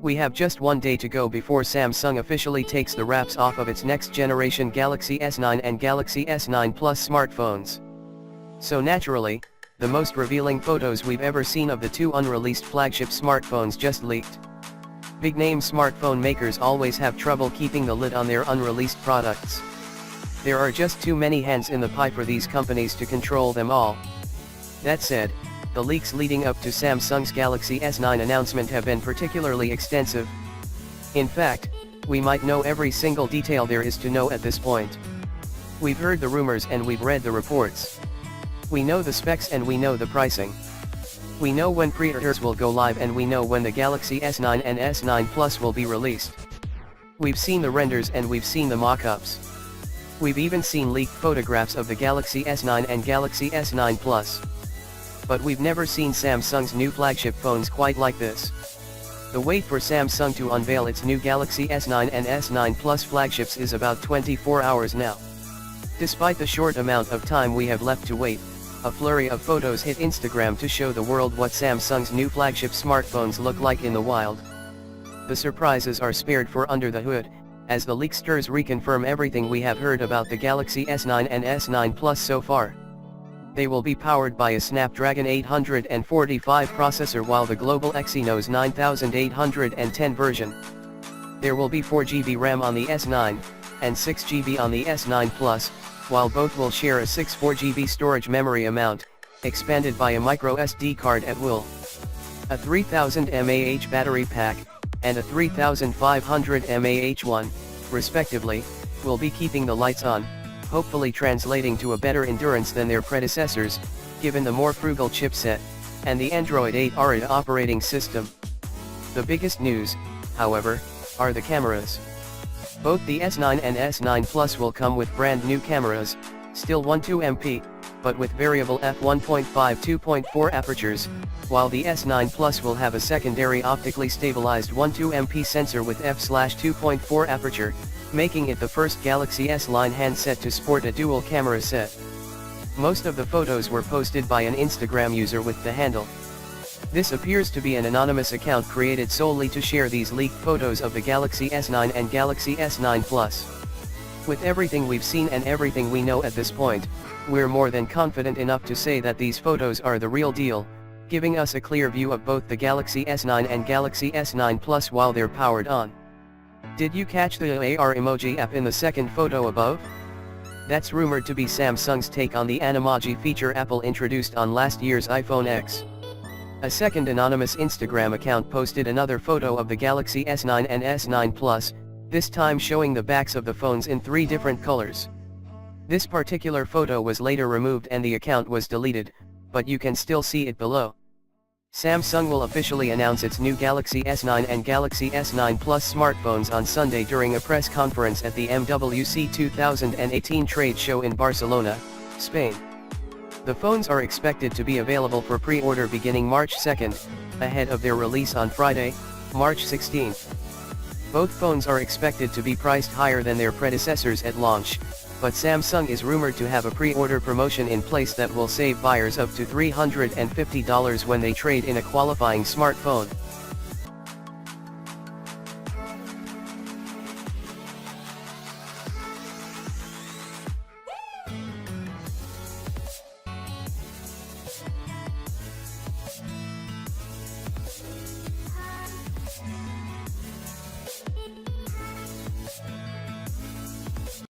We have just one day to go before Samsung officially takes the wraps off of its next generation Galaxy S9 and Galaxy S9 Plus smartphones. So naturally, the most revealing photos we've ever seen of the two unreleased flagship smartphones just leaked. Big-name smartphone makers always have trouble keeping the lid on their unreleased products. There are just too many hands in the pie for these companies to control them all. That said, the leaks leading up to Samsung's Galaxy S9 announcement have been particularly extensive. In fact, we might know every single detail there is to know at this point. We've heard the rumors and we've read the reports. We know the specs and we know the pricing. We know when pre-orders will go live and we know when the Galaxy S9 and S9 Plus will be released. We've seen the renders and we've seen the mock-ups. We've even seen leaked photographs of the Galaxy S9 and Galaxy S9 Plus. But we've never seen Samsung's new flagship phones quite like this. The wait for Samsung to unveil its new Galaxy S9 and S9 Plus flagships is about 24 hours now. Despite the short amount of time we have left to wait, a flurry of photos hit Instagram to show the world what Samsung's new flagship smartphones look like in the wild. The surprises are spared for under the hood, as the leaksters reconfirm everything we have heard about the Galaxy S9 and S9 Plus so far. They will be powered by a Snapdragon 845 processor while the global Exynos 9810 version. There will be 4GB RAM on the S9, and 6GB on the S9 Plus, while both will share a 64GB storage memory amount, expanded by a microSD card at will. A 3000 mAh battery pack, and a 3500 mAh one, respectively, will be keeping the lights on, hopefully translating to a better endurance than their predecessors, given the more frugal chipset, and the Android 8 Oreo operating system. The biggest news, however, are the cameras. Both the S9 and S9 Plus will come with brand new cameras, still 12MP, but with variable f1.5 2.4 apertures, while the S9 Plus will have a secondary optically stabilized 12MP sensor with f/2.4 aperture, making it the first Galaxy S line handset to sport a dual camera set. Most of the photos were posted by an Instagram user with the handle. This appears to be an anonymous account created solely to share these leaked photos of the Galaxy S9 and Galaxy S9 Plus. With everything we've seen and everything we know at this point, we're more than confident enough to say that these photos are the real deal, giving us a clear view of both the Galaxy S9 and Galaxy S9 Plus while they're powered on. Did you catch the AR emoji app in the second photo above? That's rumored to be Samsung's take on the Animoji feature Apple introduced on last year's iPhone X. A second anonymous Instagram account posted another photo of the Galaxy S9 and S9 Plus, this time showing the backs of the phones in 3 different colors. This particular photo was later removed and the account was deleted, but you can still see it below. Samsung will officially announce its new Galaxy S9 and Galaxy S9 Plus smartphones on Sunday during a press conference at the MWC 2018 trade show in Barcelona, Spain. The phones are expected to be available for pre-order beginning March 2nd, ahead of their release on Friday, March 16th. Both phones are expected to be priced higher than their predecessors at launch, but Samsung is rumored to have a pre-order promotion in place that will save buyers up to $350 when they trade in a qualifying smartphone.